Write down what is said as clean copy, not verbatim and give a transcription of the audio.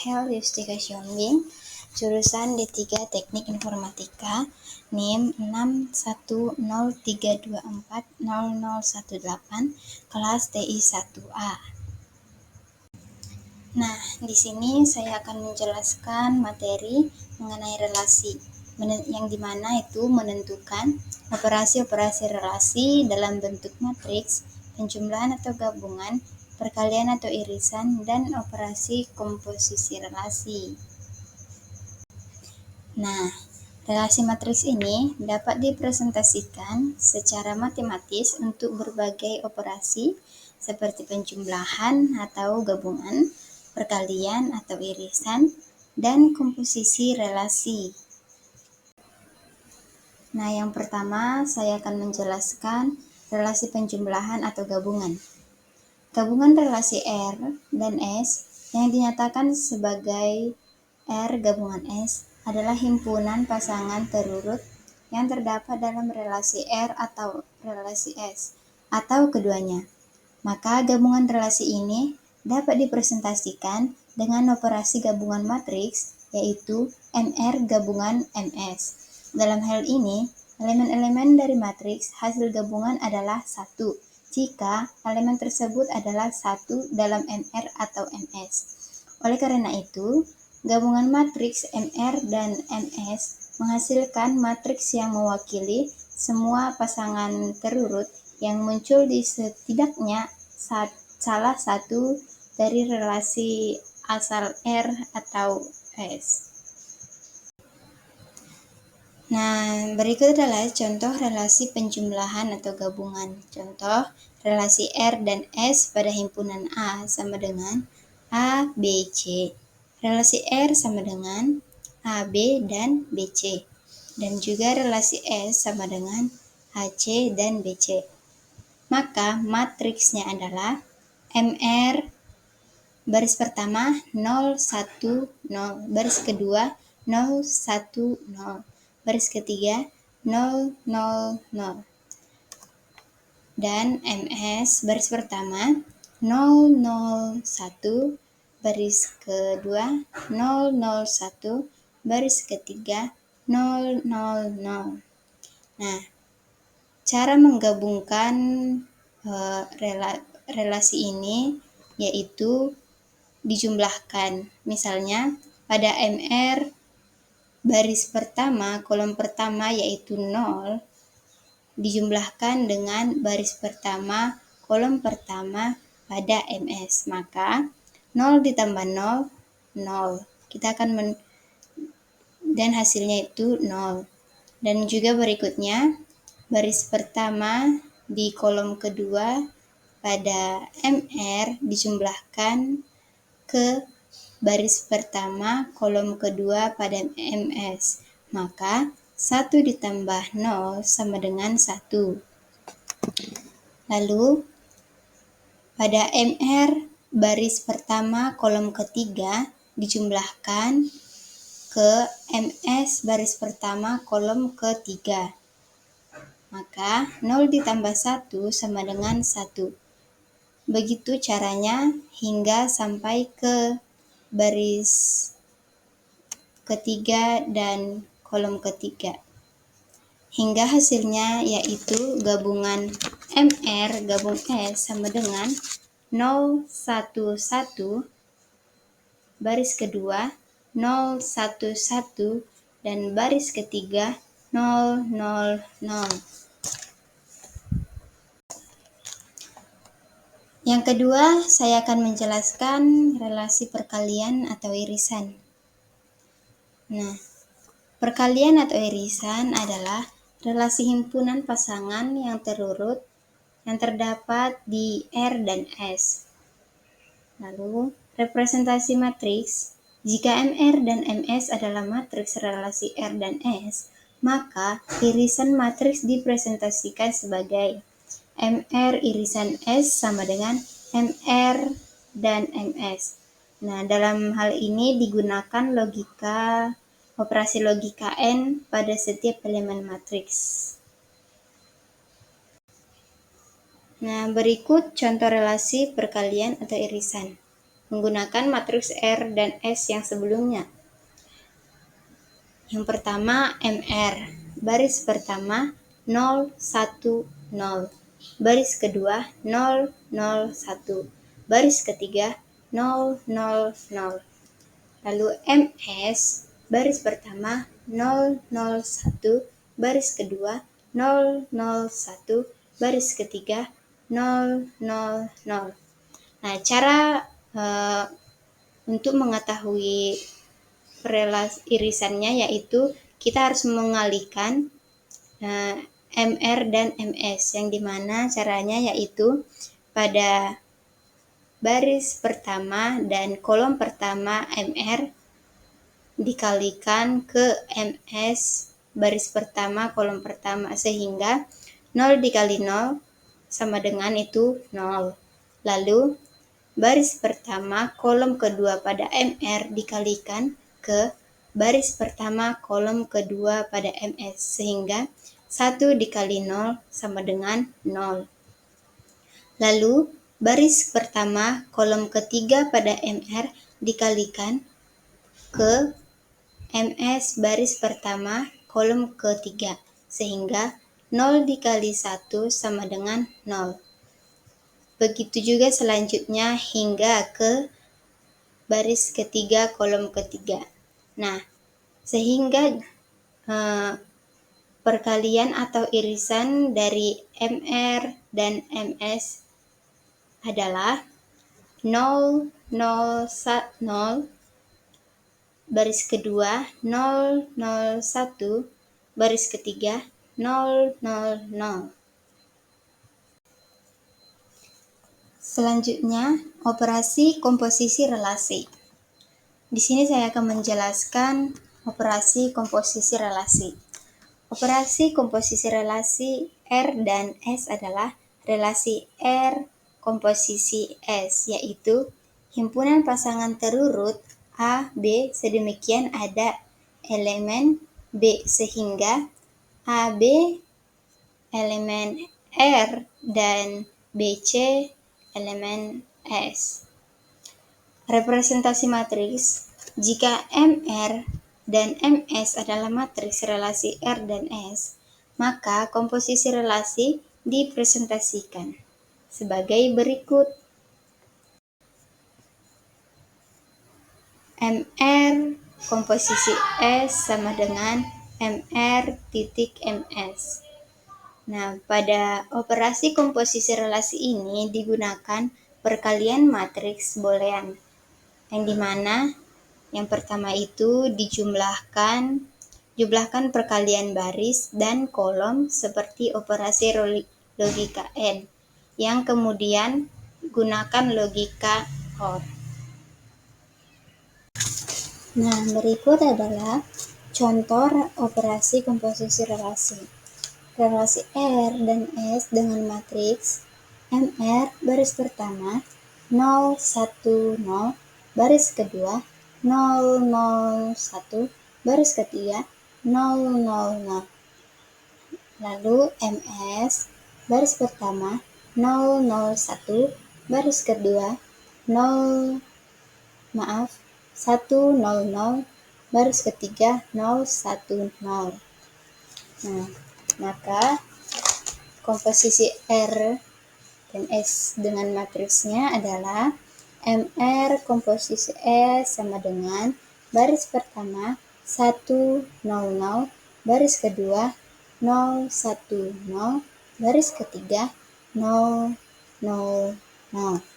Rahel Yustika Siombing, jurusan D3 Teknik Informatika, NIM 6103240018, kelas TI 1A. Nah, di sini saya akan menjelaskan materi mengenai relasi, yang dimana itu menentukan operasi-operasi relasi dalam bentuk matriks, penjumlahan atau gabungan, perkalian atau irisan, dan operasi komposisi relasi. Nah, relasi matriks ini dapat dipresentasikan secara matematis untuk berbagai operasi seperti penjumlahan atau gabungan, perkalian atau irisan, dan komposisi relasi. Nah, yang pertama saya akan menjelaskan relasi penjumlahan atau gabungan. Gabungan relasi R dan S yang dinyatakan sebagai R gabungan S adalah himpunan pasangan terurut yang terdapat dalam relasi R atau relasi S, atau keduanya. Maka gabungan relasi ini dapat dipresentasikan dengan operasi gabungan matriks, yaitu MR gabungan MS. Dalam hal ini, elemen-elemen dari matriks hasil gabungan adalah 1, jika elemen tersebut adalah 1 dalam MR atau MS. Oleh karena itu, gabungan matriks MR dan MS menghasilkan matriks yang mewakili semua pasangan terurut yang muncul di setidaknya salah satu dari relasi asal R atau S. Nah, berikut adalah contoh relasi penjumlahan atau gabungan. Contoh, relasi R dan S pada himpunan A sama dengan A, B, C. Relasi R sama dengan AB dan BC. Dan juga relasi S sama dengan AC dan BC. Maka matriksnya adalah MR baris pertama 0, 1, 0, baris kedua 0, 1, 0, baris ketiga 0, 0, 0. Dan MS baris pertama 0, 0, 1, baris kedua 0, 0, 1, baris ketiga 0, 0, 0. Nah, cara menggabungkan relasi ini yaitu dijumlahkan. Misalnya pada MR baris pertama kolom pertama yaitu 0 dijumlahkan dengan baris pertama kolom pertama pada MS, maka 0 ditambah 0, 0. Kita akan dan hasilnya itu 0. Dan juga berikutnya, baris pertama di kolom kedua pada MR dijumlahkan ke baris pertama kolom kedua pada MS. Maka 1 ditambah 0 sama dengan 1. Lalu pada MR baris pertama kolom ketiga dijumlahkan ke MS baris pertama kolom ketiga. Maka 0 ditambah 1 sama dengan 1. Begitu caranya hingga sampai ke baris ketiga dan kolom ketiga. Hingga hasilnya yaitu gabungan MR gabung S sama dengan 0, 1, 1, baris kedua 0, 1, 1, dan baris ketiga 0, 0, 0. Yang kedua, saya akan menjelaskan relasi perkalian atau irisan. Nah, perkalian atau irisan adalah relasi himpunan pasangan yang terurut yang terdapat di R dan S. Lalu, representasi matriks. Jika MR dan MS adalah matriks relasi R dan S, maka irisan matriks dipresentasikan sebagai MR irisan S sama dengan MR dan MS. Nah, dalam hal ini digunakan operasi logika N pada setiap elemen matriks. Nah, berikut contoh relasi perkalian atau irisan. menggunakan matriks R dan S yang sebelumnya. Yang pertama MR, baris pertama 0, 1, 0, baris kedua 0, 0, 1, baris ketiga 0, 0, 0. Lalu MS, baris pertama 0, 0, 1, baris kedua 0, 0, 1, baris ketiga 0, 0, 0. Nah, cara untuk mengetahui irisannya yaitu kita harus mengalihkan MR dan MS, yang dimana caranya yaitu pada baris pertama dan kolom pertama MR dikalikan ke MS baris pertama kolom pertama, sehingga 0 dikali 0 sama dengan itu 0. Lalu baris pertama kolom kedua pada MR dikalikan ke baris pertama kolom kedua pada MS, sehingga 1 dikali 0 sama dengan 0. Lalu baris pertama kolom ketiga pada MR dikalikan ke MS baris pertama kolom ketiga, sehingga 0 dikali 1 sama dengan 0. Begitu juga selanjutnya hingga ke baris ketiga kolom ketiga. Nah, sehingga perkalian atau irisan dari MR dan MS adalah 0, 0, 0, baris kedua 0, 0, 1, baris ketiga 0, 0, 0. Selanjutnya, operasi komposisi relasi. Di sini saya akan menjelaskan operasi komposisi relasi. Operasi komposisi relasi R dan S adalah relasi R komposisi S, yaitu himpunan pasangan terurut A, B, sedemikian ada elemen B, sehingga AB elemen R dan BC elemen S. Representasi matriks, jika MR dan MS adalah matriks relasi R dan S, maka komposisi relasi dipresentasikan sebagai berikut. MR komposisi S sama dengan MR titik MS. Nah, pada operasi komposisi relasi ini digunakan perkalian matriks boolean, yang dimana yang pertama itu jumlahkan perkalian baris dan kolom seperti operasi logika AND, yang kemudian gunakan logika OR. Nah, berikut adalah contoh operasi komposisi relasi. Relasi R dan S dengan matriks MR baris pertama 0, 1, 0, baris kedua 0, 0, 1, baris ketiga 0, 0, 0. Lalu MS baris pertama 0, 0, 1, baris kedua 1, 0, 0, baris ketiga 0, 1, 0. Nah, maka komposisi R dan S dengan matriksnya adalah MR komposisi S sama dengan baris pertama 1, 0, 0, baris kedua 0, 1, 0, baris ketiga 0, 0, 0.